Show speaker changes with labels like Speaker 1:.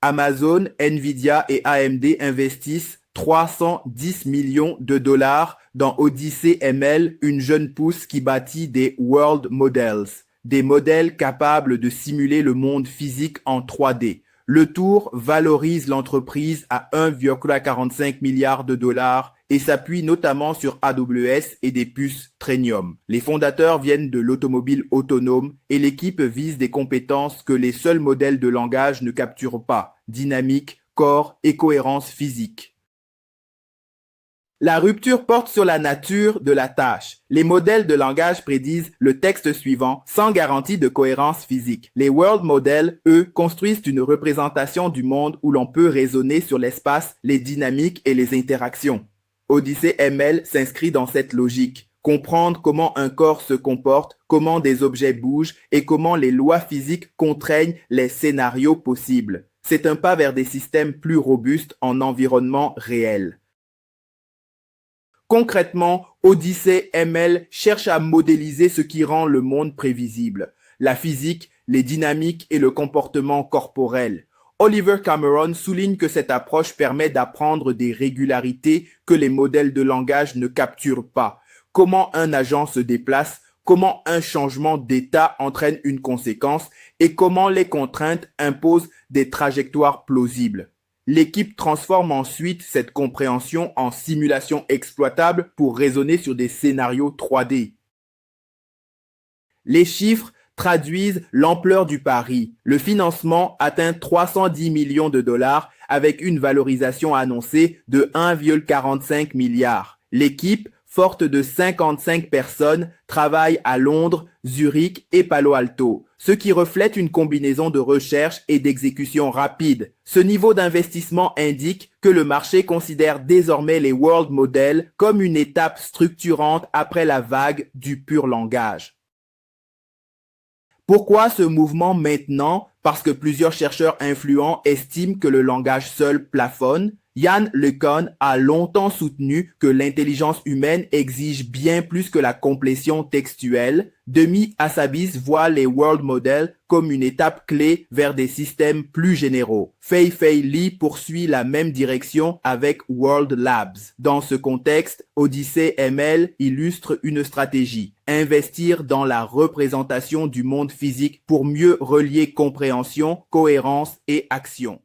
Speaker 1: Amazon, Nvidia et AMD investissent 310 millions de dollars dans Odyssey ML, une jeune pousse qui bâtit des World Models, des modèles capables de simuler le monde physique en 3D. Le tour valorise l'entreprise à 1,45 milliard de dollars et s'appuie notamment sur AWS et des puces Trainium. Les fondateurs viennent de l'automobile autonome et l'équipe vise des compétences que les seuls modèles de langage ne capturent pas: dynamique, corps et cohérence physique. La rupture porte sur la nature de la tâche. Les modèles de langage prédisent le texte suivant sans garantie de cohérence physique. Les world models, eux, construisent une représentation du monde où l'on peut raisonner sur l'espace, les dynamiques et les interactions. Odyssey ML s'inscrit dans cette logique. Comprendre comment un corps se comporte, comment des objets bougent et comment les lois physiques contraignent les scénarios possibles. C'est un pas vers des systèmes plus robustes en environnement réel. Concrètement, Odyssey ML cherche à modéliser ce qui rend le monde prévisible: la physique, les dynamiques et le comportement corporel. Oliver Cameron souligne que cette approche permet d'apprendre des régularités que les modèles de langage ne capturent pas. Comment un agent se déplace, comment un changement d'état entraîne une conséquence et comment les contraintes imposent des trajectoires plausibles. L'équipe transforme ensuite cette compréhension en simulation exploitable pour raisonner sur des scénarios 3D. Les chiffres traduisent l'ampleur du pari. Le financement atteint 310 millions de dollars avec une valorisation annoncée de 1,45 milliard. L'équipe, forte de 55 personnes, travaille à Londres, Zurich et Palo Alto, ce qui reflète une combinaison de recherche et d'exécution rapide. Ce niveau d'investissement indique que le marché considère désormais les world models comme une étape structurante après la vague du pur langage. Pourquoi ce mouvement maintenant? Parce que plusieurs chercheurs influents estiment que le langage seul plafonne. Yann LeCun a longtemps soutenu que l'intelligence humaine exige bien plus que la complétion textuelle. Demi Hassabis voit les world models comme une étape clé vers des systèmes plus généraux. Fei-Fei Li poursuit la même direction avec World Labs. Dans ce contexte, Odyssey ML illustre une stratégie: investir dans la représentation du monde physique pour mieux relier compréhension, cohérence et action.